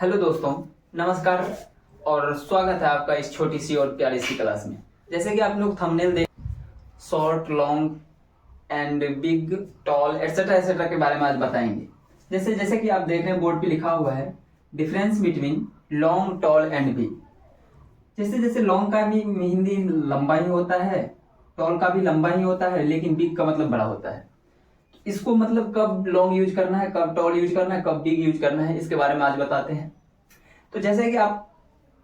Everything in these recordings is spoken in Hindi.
हेलो दोस्तों, नमस्कार और स्वागत है आपका इस छोटी सी और प्यारी सी क्लास में। जैसे कि आप लोग थंबनेल देख, short, long and big, tall etcetera etcetera के बारे में आज बताएंगे। जैसे जैसे कि आप देख रहे हैं बोर्ड पे लिखा हुआ है difference between long, tall and big. जैसे जैसे लॉन्ग का भी हिंदी लंबा ही होता है, टॉल का भी लंबा ही होता है, लेकिन बिग का मतलब बड़ा होता है। इसको मतलब कब लॉन्ग यूज करना है, कब टॉल यूज करना है, कब बिग यूज करना है, इसके बारे में आज बताते हैं। तो जैसे कि आप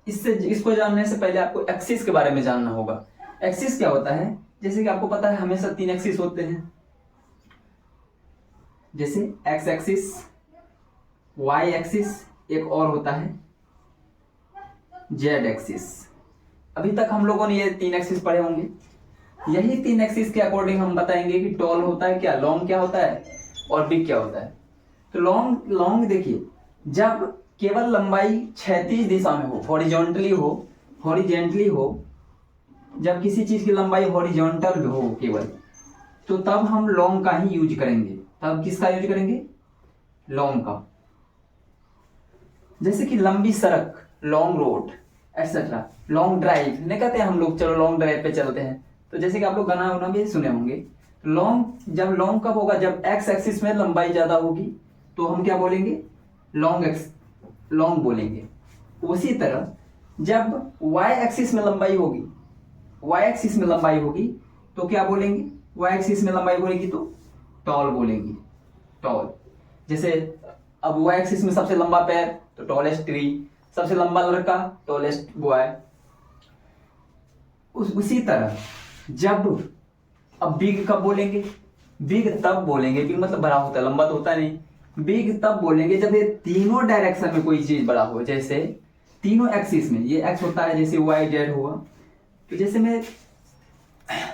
इसको जानने से पहले आपको एक्सिस के बारे में जानना होगा। एक्सिस क्या होता है? जैसे कि आपको पता है हमेशा 3 एक्सिस होते हैं, जैसे एक्स एक्सिस, वाई एक्सिस, एक और होता है जेड एक्सिस। अभी तक हम लोगों ने ये 3 एक्सिस पढ़े होंगे। यही 3 एक्सिस के अकॉर्डिंग हम बताएंगे कि टॉल होता है क्या, लॉन्ग क्या होता है और बिग क्या होता है। तो लॉन्ग लॉन्ग देखिए, जब केवल लंबाई क्षैतिज दिशा में हो, हॉरिजेंटली हो, जब किसी चीज की लंबाई हॉरिजॉन्टल हो केवल, तो तब हम लॉन्ग का ही यूज करेंगे। तब किसका यूज करेंगे? लॉन्ग का। जैसे कि लंबी सड़क, long road etcetera, long drive नहीं कहते हैं हम लोग, चलो लॉन्ग ड्राइव पे चलते हैं। तो जैसे कि आप लोग गाना वाना भी सुने होंगे। लॉन्ग कब होगा? जब एक्स एक्सिस में लंबाई ज्यादा होगी तो हम क्या बोलेंगे? लॉन्ग बोलेंगे। उसी तरह जब वाई एक्सिस में लंबाई होगी तो क्या बोलेंगे? वाई एक्सिस में लंबाई बोलेगी तो टॉल बोलेंगे, टॉल। जैसे अब वाई एक्सिस में सबसे लंबा पैर तो टॉलेस्ट ट्री, सबसे लंबा लड़का टॉलेस्ट बॉय। उसी तरह जब अब बिग कब बोलेंगे? बिग तब बोलेंगे, बिग मतलब बड़ा होता है, लंबा तो होता नहीं। बिग तब बोलेंगे जब ये तीनों डायरेक्शन में कोई चीज बड़ा हो। जैसे तीनों एक्सिस में, ये एक्स होता है, जैसे वाई जेड हुआ। तो जैसे में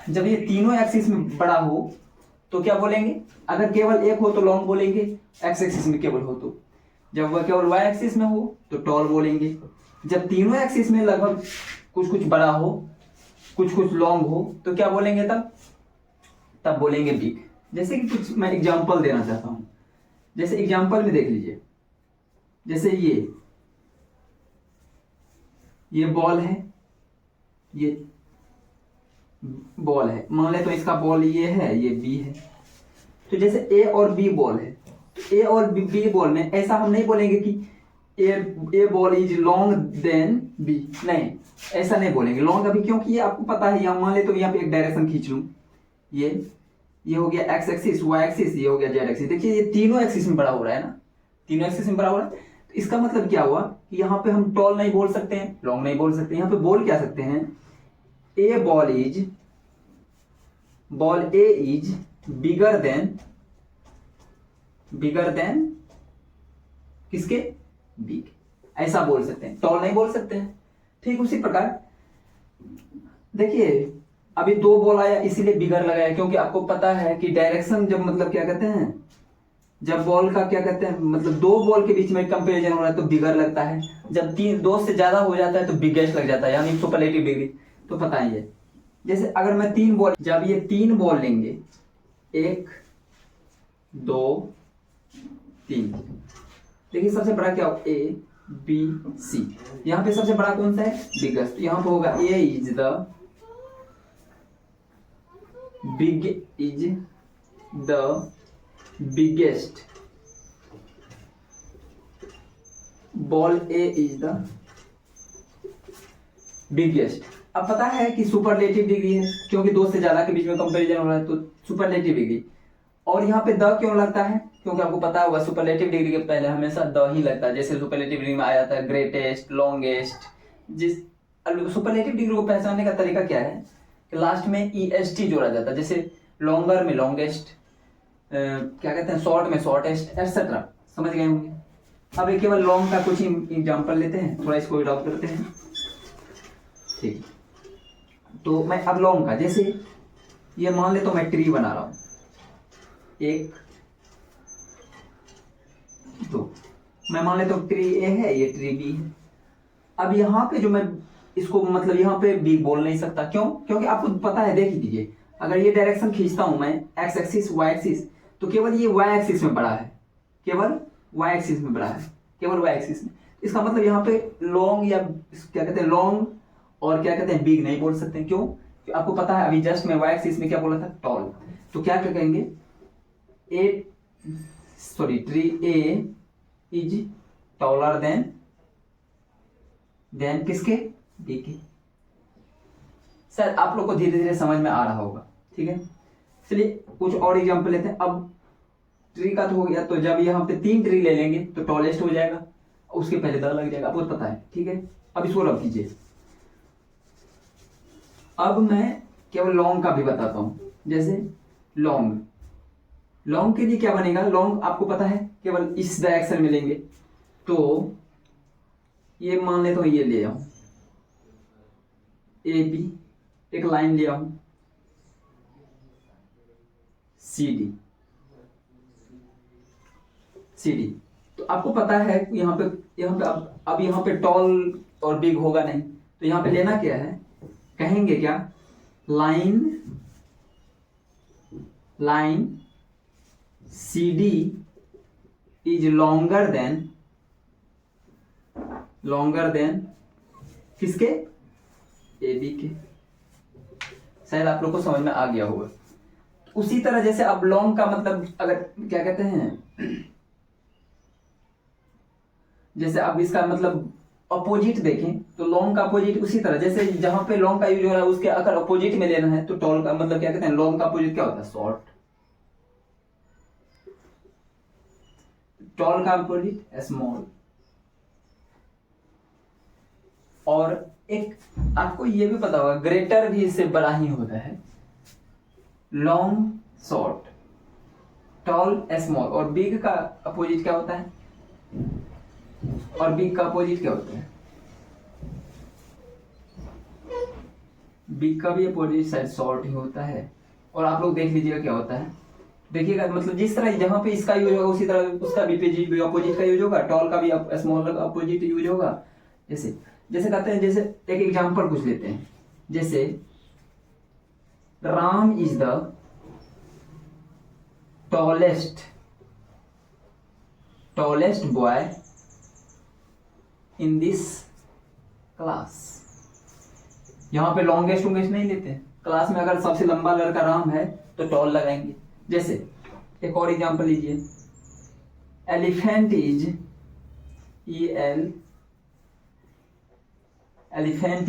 जब ये तीनों एक्सिस में बड़ा हो तो क्या बोलेंगे? अगर केवल एक हो तो लॉन्ग बोलेंगे, एक्स एक्सिस में केवल हो तो। जब वह केवल वाई एक्सिस में हो तो टॉल बोलेंगे। जब तीनों एक्सिस में लगभग कुछ कुछ बड़ा हो, कुछ कुछ लॉन्ग हो, तो क्या बोलेंगे? तब बोलेंगे बिग। जैसे कि कुछ मैं एग्जांपल देना चाहता हूं। जैसे एग्जांपल में देख लीजिए, जैसे ये बॉल है, ये बॉल है, मान ले तो इसका बॉल ये है, ये बी है। तो जैसे ए और बी बॉल है, तो ए और बी बॉल में ऐसा हम नहीं बोलेंगे कि A ball is long than B, नहीं, ऐसा नहीं बोलेंगे लॉन्ग अभी, क्योंकि ये आपको पता है। यहाँ मान ले तो यहाँ पे एक डायरेक्शन खींच लूं, ये हो गया एक्स एक्सिस, वाई एक्सिस, ये हो गया जेड एक्सिस। देखिए ये तीनों एक्सिस में बड़ा हो रहा है ना, तीनों एक्सिस में बड़ा हो रहा है। तो इसका मतलब क्या हुआ कि यहाँ पे हम टॉल नहीं बोल सकते हैं, लॉन्ग नहीं बोल सकते। यहाँ पे बोल क्या सकते हैं? Ball A is bigger than किसके? बिग, ऐसा बोल सकते हैं, टॉल नहीं बोल सकते हैं। ठीक उसी प्रकार देखिए, अभी 2 बॉल आया इसीलिए बिगर लगाया, क्योंकि आपको पता है कि डायरेक्शन जब मतलब क्या कहते हैं, जब बॉल का क्या कहते हैं, मतलब 2 बॉल के बीच में कंपैरिजन हो रहा है तो बिगर लगता है। जब 2 से ज्यादा हो जाता है तो बिगेस्ट लग जाता है, यानी सुपरलेटिव डिग्री। तो पता ही है। जैसे अगर मैं 3 बॉल, जब ये 3 बॉल लेंगे, 1 2 3, देखिए सबसे बड़ा क्या हो? A B C. यहाँ पे सबसे बड़ा कौन सा है? बिगेस्ट। यहाँ पे होगा A is the biggest, ball A is the biggest. अब पता है कि सुपरलेटिव डिग्री है, क्योंकि 2 से ज्यादा के बीच में कंपैरिजन हो रहा है तो सुपरलेटिव डिग्री। और यहाँ पे द क्यों लगता है? क्योंकि आपको पता होगा सुपरलेटिव डिग्री के पहले हमेशा द ही लगता है। जैसे सुपरलेटिव डिग्री में आ जाता है ग्रेटेस्ट, लॉन्गेस्ट। जिस सुपरलेटिव डिग्री को पहचानने का तरीका क्या है कि लास्ट में EST जोड़ा जाता है। जैसे लॉन्गर में लॉन्गेस्ट, क्या कहते हैं, शॉर्ट में शॉर्टेस्ट एटसेट्रा। समझ गए होंगे। अब एक केवल लॉन्ग का कुछ एग्जांपल लेते हैं, थोड़ा इसको ड्रॉप करते हैं। ठीक, तो मैं अब लॉन्ग का, जैसे ये मान ले तो मैं ट्री बना रहा हूं, 1 2, मैं मान लेता हूं ट्री ए है, ये ट्री बी है। अब यहाँ पे जो मैं इसको मतलब यहाँ पे बी बोल नहीं सकता, क्यों? क्योंकि आपको पता है, देख लीजिए, अगर ये डायरेक्शन खींचता हूं मैं एक्स एक्सिस वाई एक्सिस, तो केवल ये वाई एक्सिस में बड़ा है, केवल वाई एक्सिस में बड़ा है, केवल वाई एक्सिस में। इसका मतलब यहाँ पे लॉन्ग या क्या कहते हैं लॉन्ग और क्या कहते हैं बिग नहीं बोल सकते। क्यों? कि आपको पता है अभी जस्ट मैं वाई एक्सिस में क्या बोला था, टॉल। तो क्या क्या कहेंगे, tree A is taller than किसके, बी के। शायद आप लोग को धीरे धीरे समझ में आ रहा होगा। ठीक है, चलिए कुछ और एग्जांपल लेते हैं। अब ट्री का तो हो गया, तो जब यहाँ पे 3 ट्री ले लेंगे तो टॉलेस्ट हो जाएगा, उसके पहले द लग जाएगा, आपको पता है। ठीक है, अब इसको रख दीजिए। अब मैं केवल लॉन्ग का भी बताता हूं, जैसे लॉन्ग के लिए क्या बनेगा, लॉन्ग आपको पता है केवल इस डायरेक्शन में लेंगे। तो ये मान लेता हूं, ये ले आऊं ए बी, एक लाइन ले आऊं सी डी। तो आपको पता है यहाँ पे अब यहाँ पे टॉल और बिग होगा नहीं, तो यहाँ पे लेना क्या है, कहेंगे क्या, line C D is longer than किसके, ए बी के। शायद आप लोग को समझ में आ गया होगा। उसी तरह जैसे अब लॉन्ग का मतलब अगर क्या कहते हैं, जैसे अब इसका मतलब अपोजिट देखें तो लॉन्ग का अपोजिट उसी तरह, जैसे जहां पे लॉन्ग का यूज हो रहा है उसके अगर अपोजिट में लेना है तो टॉल का मतलब क्या कहते हैं, लॉन्ग का अपोजिट क्या होता है, शॉर्ट। टॉल का अपोजिट स्मॉल। और एक आपको ये भी पता होगा, ग्रेटर भी इससे बड़ा ही होता है, लॉन्ग शॉर्ट, टॉल स्मॉल। और बिग का अपोजिट क्या होता है, और बिग का अपोजिट क्या होता है, बिग का भी अपोजिट शायद शॉर्ट ही होता है। और आप लोग देख लीजिएगा क्या होता है, देखिएगा मतलब जिस तरह जहां पे इसका यूज होगा उसी तरह उसका भी अपोजिट का यूज होगा, टॉल का भी स्मॉल का अपोजिट यूज होगा। जैसे कहते हैं, जैसे एक एग्जांपल कुछ लेते हैं, जैसे Ram is the tallest boy in this class. यहां पे लॉन्गेस्ट नहीं लेते, क्लास में अगर सबसे लंबा लड़का राम है तो टॉल लगाएंगे। जैसे एक और एग्जांपल लीजिए, elephant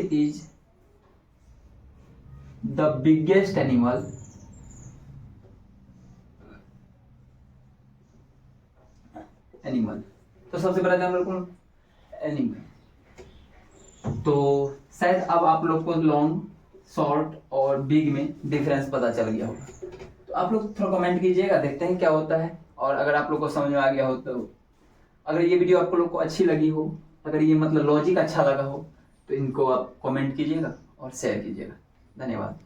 is the biggest animal तो सबसे बड़ा जानवर कौन, एनिमल। तो शायद अब आप लोग को लॉन्ग, शॉर्ट और बिग में डिफरेंस पता चल गया होगा। तो आप लोग थोड़ा कमेंट कीजिएगा, देखते हैं क्या होता है। और अगर आप लोग को समझ में आ गया हो तो, अगर ये वीडियो आप लोग को अच्छी लगी हो, अगर ये मतलब लॉजिक अच्छा लगा हो तो इनको आप कमेंट कीजिएगा और शेयर कीजिएगा। धन्यवाद।